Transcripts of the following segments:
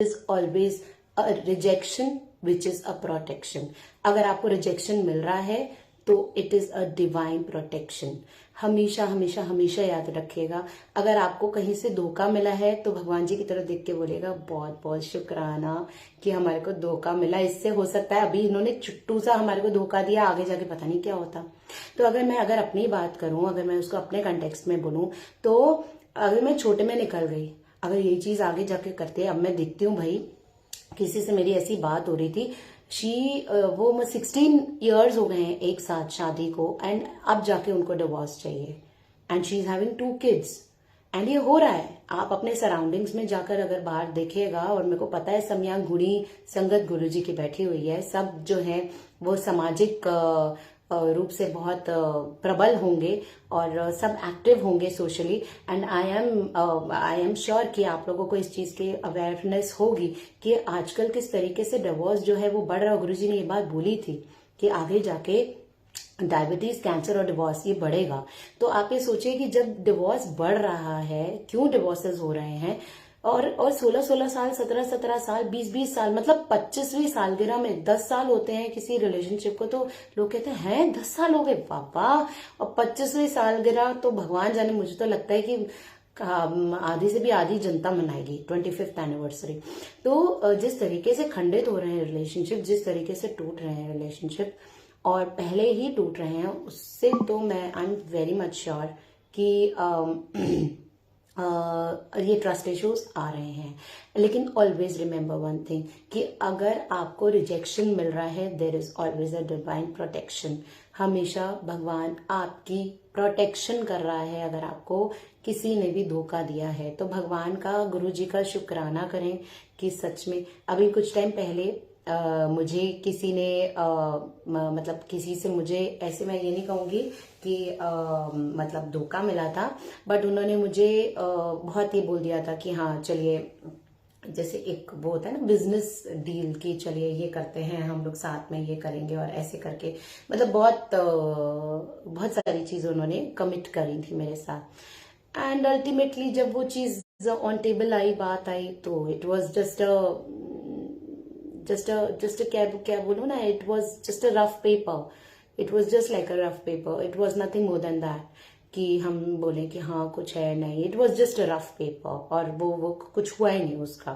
Is always a rejection which is a protection. अगर आपको rejection मिल रहा है तो it is a divine protection. हमेशा हमेशा हमेशा याद रखिएगा, अगर आपको कहीं से धोखा मिला है तो भगवान जी की तरफ देख के बोलेगा बहुत बहुत शुक्राना कि हमारे को धोखा मिला। इससे हो सकता है अभी इन्होंने चुट्टू सा हमारे को धोखा दिया, आगे जाके पता नहीं क्या होता। तो अगर अपनी बात करूं, अगर मैं उसको अपने कंटेक्स्ट में बोलूं, तो अगर मैं छोटे में निकल गई, अगर ये चीज आगे जाके करते, अब मैं देखती हूँ भाई किसी से मेरी ऐसी बात हो रही थी, वो 16 ईयर्स हो गए हैं एक साथ शादी को, एंड अब जाके उनको डिवोर्स चाहिए, and she is having 2 kids. And ये हो रहा है, आप अपने सराउंडिंग्स में जाकर अगर बाहर देखिएगा, और मेरे को पता है सब यहाँ गुणी संगत गुरु जी की बैठी हुई है, सब जो है वो सामाजिक रूप से बहुत प्रबल होंगे और सब एक्टिव होंगे socially, and I am sure कि आप लोगों को इस चीज की अवेयरनेस होगी कि आजकल किस तरीके से डिवोर्स जो है वो बढ़ रहा है। गुरुजी ने ये बात बोली थी कि आगे जाके डायबिटीज, कैंसर और डिवोर्स ये बढ़ेगा। तो आप ये सोचिए कि जब डिवोर्स बढ़ रहा है, क्यों डिवोर्सेस हो रहे हैं, और 16-16 साल, 17-17 साल, 20-20 साल, मतलब 25वीं सालगिरह में 10 साल होते हैं किसी रिलेशनशिप को, तो लोग कहते हैं 10 साल हो गए बाबा, और 25वीं सालगिरह तो भगवान जाने, मुझे तो लगता है कि आधी से भी आधी जनता मनाएगी 25th एनिवर्सरी। तो जिस तरीके से खंडित हो रहे हैं रिलेशनशिप, जिस तरीके से टूट रहे हैं रिलेशनशिप, और पहले ही टूट रहे हैं, उससे तो मैं I am very much sure कि ये ट्रस्ट इश्यूज आ रहे हैं। लेकिन ऑलवेज रिमेंबर वन थिंग कि अगर आपको रिजेक्शन मिल रहा है, there is always a divine protection. हमेशा भगवान आपकी प्रोटेक्शन कर रहा है। अगर आपको किसी ने भी धोखा दिया है तो भगवान का, गुरु जी का शुक्राना करें कि सच में अभी कुछ टाइम पहले मुझे किसी ने मतलब किसी से मुझे ऐसे, मैं ये नहीं कहूंगी कि मतलब धोखा मिला था, बट उन्होंने मुझे बहुत ये बोल दिया था कि हाँ चलिए, जैसे एक वो होता है ना बिजनेस डील, की चलिए ये करते हैं हम लोग साथ में, ये करेंगे, और ऐसे करके मतलब बहुत सारी चीजें उन्होंने कमिट करी थी मेरे साथ। एंड अल्टीमेटली जब वो चीज ऑन टेबल आई, बात आई, तो इट वॉज जस्ट क्या बोलूं ना, it was just a rough paper. It was just like a rough paper, it was nothing more than that कि हम बोले कि हाँ कुछ है, नहीं, it was just a rough paper, और वो कुछ हुआ ही नहीं उसका।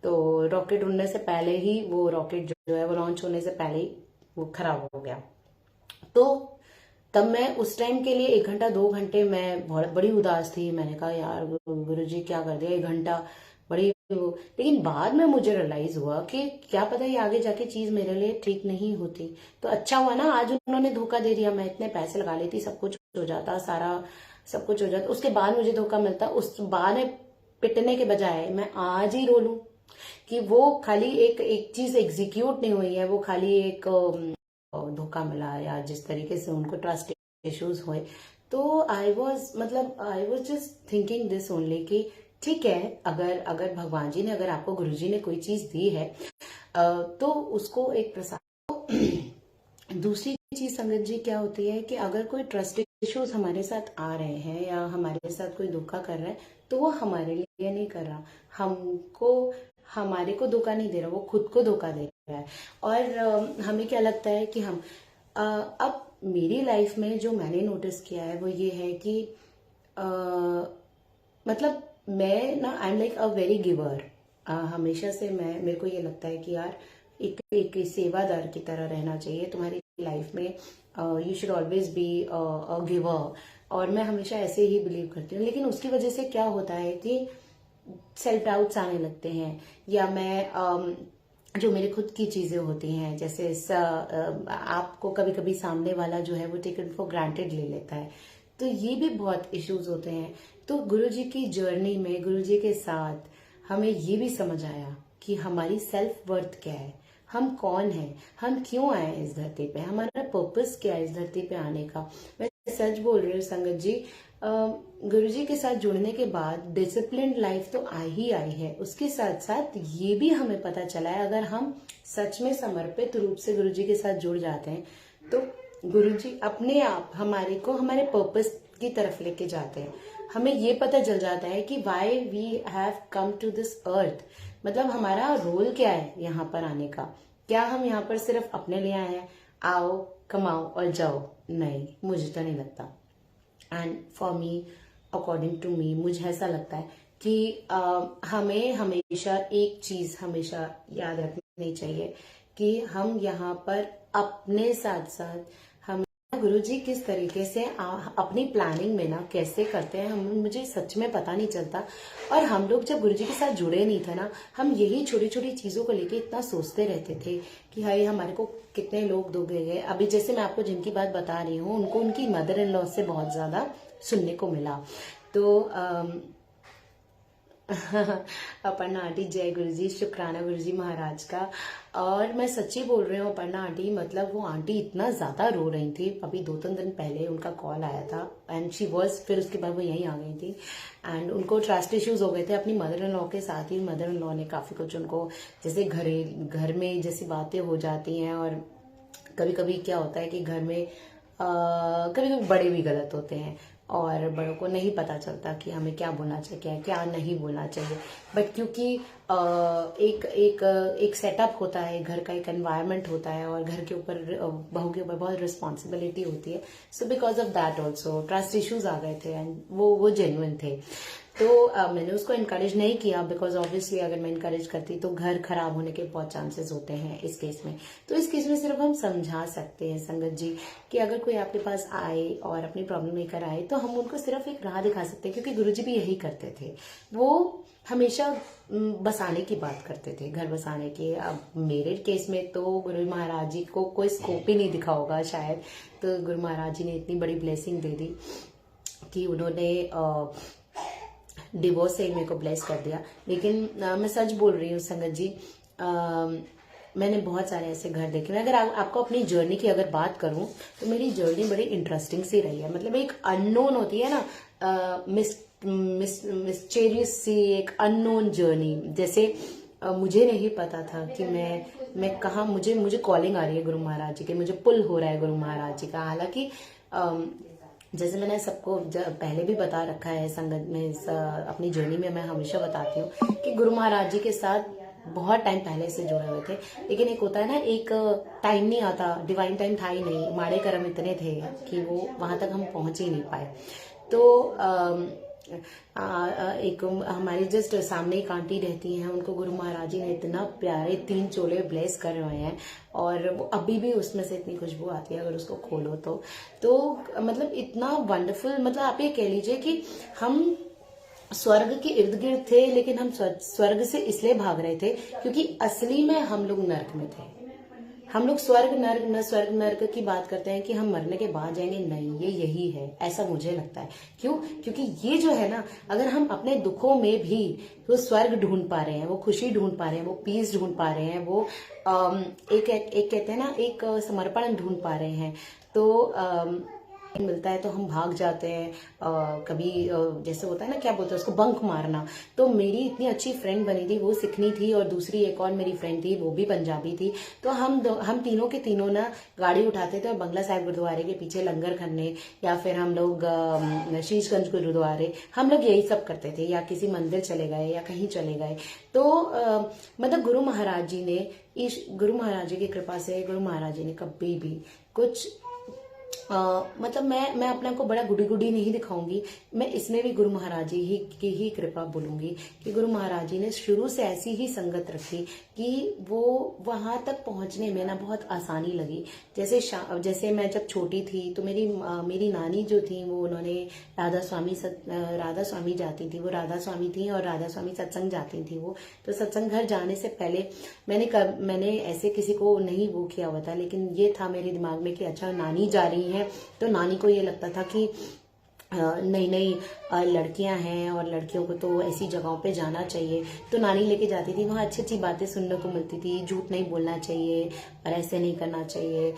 तो रॉकेट उड़ने से पहले ही, वो रॉकेट जो है वो लॉन्च होने से पहले ही वो खराब हो गया। तो तब मैं उस टाइम के लिए 1 घंटा 2 घंटे मैं बहुत बड़ी उदास थी। मैंने कहा यार गुरु जी क्या कर दिया, 1 घंटा बड़ी लेकिन बाद में मुझे रियलाइज हुआ कि क्या पता ये आगे जाके चीज मेरे लिए ठीक नहीं होती। तो अच्छा हुआ ना आज उन्होंने धोखा दे दिया, मैं इतने पैसे लगा लेती, सब कुछ हो जाता, सारा सब कुछ हो जाता, उसके बाद मुझे धोखा मिलता, उस बाद में पिटने के बजाय मैं आज ही रो लूं कि वो खाली एक चीज एग्जीक्यूट नहीं हुई है, वो खाली एक धोखा मिला, या जिस तरीके से उनको ट्रस्ट इश्यूज हुए। तो I was just thinking this only कि ठीक है, अगर भगवान जी ने, अगर आपको गुरु जी ने कोई चीज दी है तो उसको एक प्रसाद। दूसरी चीज संगत जी क्या होती है कि अगर कोई ट्रस्ट इश्यूज हमारे साथ आ रहे हैं, या हमारे साथ कोई धोखा कर रहा है, तो वो हमारे लिए नहीं कर रहा, हमारे को धोखा नहीं दे रहा, वो खुद को धोखा दे रहा है। और हमें क्या लगता है कि हम अब मेरी लाइफ में जो मैंने नोटिस किया है वो ये है कि मतलब मैं ना, I am like a very giver. हमेशा से मेरे को ये लगता है कि यार एक सेवादार की तरह रहना चाहिए तुम्हारी लाइफ में। You should always be a giver, और मैं हमेशा ऐसे ही बिलीव करती हूँ। लेकिन उसकी वजह से क्या होता है कि सेल्फ डाउट्स आने लगते हैं, या मैं जो मेरी खुद की चीजें होती हैं, जैसे आपको कभी कभी सामने वाला जो है वो टेकन फॉर ग्रांटेड ले लेता है, तो ये भी बहुत इश्यूज होते हैं। तो गुरुजी की जर्नी में, गुरुजी के साथ हमें ये भी समझ आया कि हमारी सेल्फ वर्थ क्या है, हम कौन हैं, हम क्यों आए इस धरती पे, हमारा पर्पस क्या है इस धरती पे आने का। मैं सच बोल रही हूँ संगत जी, गुरुजी के साथ जुड़ने के बाद डिसिप्लिन लाइफ तो ही आई है, उसके साथ साथ ये भी हमें पता चला है, अगर हम सच में समर्पित रूप से गुरुजी के साथ जुड़ जाते हैं तो गुरुजी अपने आप हमारे पर्पस की तरफ लेके जाते हैं। हमें ये पता चल जाता है कि why we have come to this earth, मतलब हमारा रोल क्या है यहाँ पर आने का? क्या हम यहाँ पर सिर्फ अपने लिए आए हैं, आओ कमाओ और जाओ? नहीं, मुझे तो नहीं लगता। And for me, according to me, मुझे ऐसा लगता है कि हमें हमेशा एक चीज हमेशा याद रखनी चाहिए कि हम यहाँ पर अपने साथ साथ हम गुरुजी किस तरीके से अपनी प्लानिंग में ना कैसे करते हैं, हम मुझे सच में पता नहीं चलता। और हम लोग जब गुरुजी के साथ जुड़े नहीं थे ना, हम यही छोटी छोटी चीजों को लेके इतना सोचते रहते थे कि हाय हमारे को कितने लोग दुख गए। अभी जैसे मैं आपको जिनकी बात बता रही हूँ, उनको उनकी मदर इन लॉ से बहुत ज्यादा सुनने को मिला। तो अपर्णा आंटी, जय गुरुजी, शुक्राना गुरुजी महाराज का। और मैं सच्ची बोल रही हूँ अपर्णा आंटी, मतलब वो आंटी इतना ज्यादा रो रही थी। अभी 2-3 दिन पहले उनका कॉल आया था एंड शी वॉज, फिर उसके बाद वो यहीं आ गई थी एंड उनको ट्रस्ट इश्यूज हो गए थे अपनी मदर इन लॉ के साथ ही। मदर इन लॉ ने काफी कुछ उनको, जैसे घर में जैसी बातें हो जाती हैं, और कभी कभी क्या होता है कि घर में कभी कभी बड़े भी गलत होते हैं और बड़ों को नहीं पता चलता कि हमें क्या बोलना चाहिए क्या नहीं बोलना चाहिए। बट क्योंकि एक एक एक सेटअप होता है, घर का एक एनवायरनमेंट होता है और घर के ऊपर बहू के ऊपर बहुत रिस्पॉन्सिबिलिटी होती है। So because of that also trust issues आ गए थे एंड वो जेन्युइन थे। तो मैंने उसको इनकरेज नहीं किया, बिकॉज ऑब्वियसली अगर मैं इनकरेज करती तो घर खराब होने के बहुत चांसेस होते हैं इस केस में। तो इस केस में सिर्फ हम समझा सकते हैं संगत जी कि अगर कोई आपके पास आए और अपनी प्रॉब्लम लेकर आए तो हम उनको सिर्फ एक राह दिखा सकते हैं, क्योंकि गुरुजी भी यही करते थे। वो हमेशा बसाने की बात करते थे, घर बसाने की। अब मेरे केस में तो गुरु महाराज जी को कोई स्कोप ही नहीं दिखा होगा शायद, तो गुरु महाराज जी ने इतनी बड़ी ब्लेसिंग दे दी कि उन्होंने डिवोर्स से मेरे को ब्लेस कर दिया। लेकिन मैं सच बोल रही हूँ संगत जी, मैंने बहुत सारे ऐसे घर देखे। मैं अगर आपको अपनी जर्नी की अगर बात करूं तो मेरी जर्नी बड़ी इंटरेस्टिंग सी रही है। मतलब एक अननोन होती है ना, मिस्टीरियस सी एक अननोन जर्नी। जैसे मुझे नहीं पता था कि मैं कहा, मुझे कॉलिंग आ रही है गुरु महाराज जी की, मुझे पुल हो रहा है गुरु महाराज जी का। हालांकि जैसे मैंने सबको पहले भी बता रखा है संगत में, अपनी जर्नी में मैं हमेशा बताती हूँ कि गुरु महाराज जी के साथ बहुत टाइम पहले से जुड़े हुए थे। लेकिन एक होता है ना, एक टाइम नहीं आता, डिवाइन टाइम था ही नहीं, माड़े कर्म इतने थे कि वो वहां तक हम पहुंच ही नहीं पाए। तो एक हमारी जस्ट सामने एक आंटी रहती हैं, उनको गुरु महाराज जी ने इतना प्यारे 3 चोले ब्लेस कर रहे हैं और वो अभी भी उसमें से इतनी खुशबू आती है अगर उसको खोलो तो मतलब इतना वंडरफुल। मतलब आप ये कह लीजिए कि हम स्वर्ग के इर्द गिर्द थे, लेकिन हम स्वर्ग से इसलिए भाग रहे थे क्योंकि असली में हम लोग नर्क में थे। हम लोग स्वर्ग नर्क की बात करते हैं कि हम मरने के बाद जाएंगे, नहीं, ये यही है, ऐसा मुझे लगता है। क्यों? क्योंकि ये जो है ना, अगर हम अपने दुखों में भी वो स्वर्ग ढूंढ पा रहे हैं, वो खुशी ढूंढ पा रहे हैं, वो पीस ढूंढ पा रहे हैं, वो एक कहते हैं ना, एक समर्पण ढूंढ पा रहे हैं, तो मिलता है तो हम भाग जाते हैं। कभी जैसे होता है ना, क्या बोलते हैं उसको, बंक मारना। तो मेरी इतनी अच्छी फ्रेंड बनी थी, वो सिखनी थी, और दूसरी एक और मेरी फ्रेंड थी, वो भी पंजाबी थी। तो हम तीनों के तीनों ना गाड़ी उठाते थे और बंगला साहिब गुरुद्वारे के पीछे लंगर करने, या फिर हम लोग शीशगंज गुरुद्वारे, हम लोग यही सब करते थे, या किसी मंदिर चले गए या कहीं चले गए। तो मतलब गुरु महाराज जी की कृपा से गुरु महाराज जी ने कभी भी कुछ मतलब मैं अपने आप को बड़ा गुडी नहीं दिखाऊंगी। मैं इसमें भी गुरु महाराज जी की ही कृपा बोलूंगी कि गुरु महाराज जी ने शुरू से ऐसी ही संगत रखी कि वो वहां तक पहुंचने में ना बहुत आसानी लगी। जैसे मैं जब छोटी थी तो मेरी नानी जो थी, वो उन्होंने राधा स्वामी जाती थी, वो राधा स्वामी थी और राधा स्वामी सत्संग जाती थी वो। तो सत्संग घर जाने से पहले मैंने ऐसे किसी को नहीं वो किया हुआ था, लेकिन ये था मेरे दिमाग में कि अच्छा नानी जा रही है, तो नानी को ये लगता था कि नई लड़कियां हैं और लड़कियों को तो ऐसी जगहों पे जाना चाहिए। तो नानी लेके जाती थी, वहाँ अच्छी अच्छी बातें सुनने को मिलती थी, झूठ नहीं बोलना चाहिए और ऐसे नहीं करना चाहिए,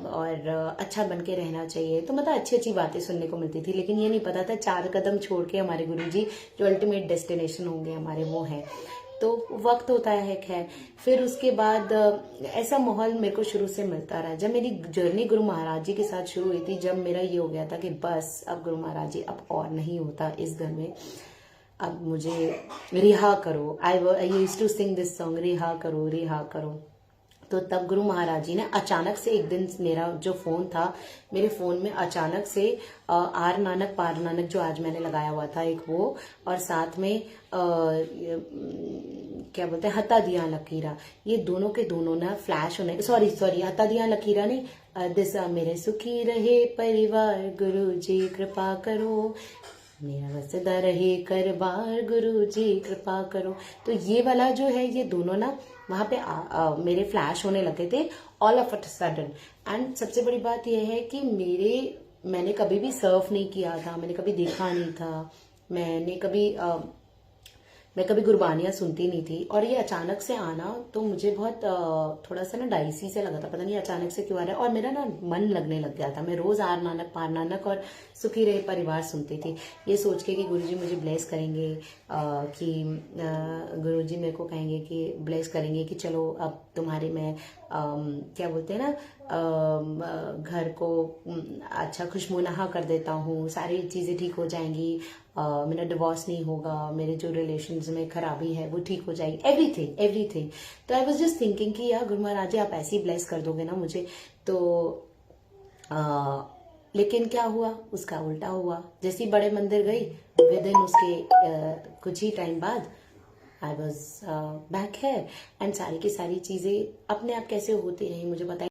और अच्छा बन के रहना चाहिए। तो मतलब अच्छी अच्छी बातें सुनने को मिलती थी, लेकिन ये नहीं पता था 4 कदम छोड़ के हमारे गुरुजी जो अल्टीमेट डेस्टिनेशन होंगे हमारे, वो हैं। तो वक्त होता है खैर। फिर उसके बाद ऐसा माहौल मेरे को शुरू से मिलता रहा। जब मेरी जर्नी गुरु महाराज जी के साथ शुरू हुई थी, जब मेरा ये हो गया था कि बस अब गुरु महाराज जी अब और नहीं होता इस घर में, अब मुझे रिहा करो। I used to sing this song, रिहा करो रिहा करो। तो तब गुरु महाराज जी ने अचानक से एक दिन, मेरा जो फोन था, मेरे फोन में अचानक से आर नानक पार नानक जो आज मैंने लगाया हुआ था एक वो, और साथ में क्या बोलते हैं हता दिया लकीरा, ये दोनों के दोनों ना फ्लैश होने, सॉरी हता दिया लकीरा नहीं, दिशा मेरे सुखी रहे परिवार गुरु जी कृपा करो, मेरा वसदा रहे कर बार गुरु जी कृपा करो। तो ये वाला जो है, ये दोनों ना वहां पे मेरे फ्लैश होने लगे थे all of a sudden. And सबसे बड़ी बात यह है कि मैंने कभी भी सर्फ नहीं किया था, मैंने कभी देखा नहीं था, मैं कभी गुरबानियां सुनती नहीं थी, और ये अचानक से आना तो मुझे बहुत थोड़ा सा ना डाइसी से लगा था, पता नहीं अचानक से क्यों आ रहा है। और मेरा ना मन लगने लग गया था, मैं रोज आर नानक पार नानक और सुखी रहे परिवार सुनती थी, ये सोच के कि गुरुजी मुझे ब्लेस करेंगे, कि गुरुजी मेरे को कहेंगे कि ब्लेस करेंगे कि चलो अब तुम्हारे मैं क्या बोलते हैं ना, घर को अच्छा खुशमुनहा कर देता हूँ, सारी चीजें ठीक हो जाएंगी, मेरा डिवोर्स नहीं होगा, मेरे जो रिलेशंस में खराबी है वो ठीक हो जाएगी, एवरीथिंग एवरीथिंग। तो आई वाज जस्ट थिंकिंग कि यार गुरु महाराज जी आप ऐसे ही ब्लेस कर दोगे ना मुझे, तो लेकिन क्या हुआ, उसका उल्टा हुआ। जैसे ही बड़े मंदिर गई, विद इन उसके कुछ ही टाइम बाद आई वॉज बैक है, एंड सारी की सारी चीजें अपने आप कैसे होती रही मुझे पता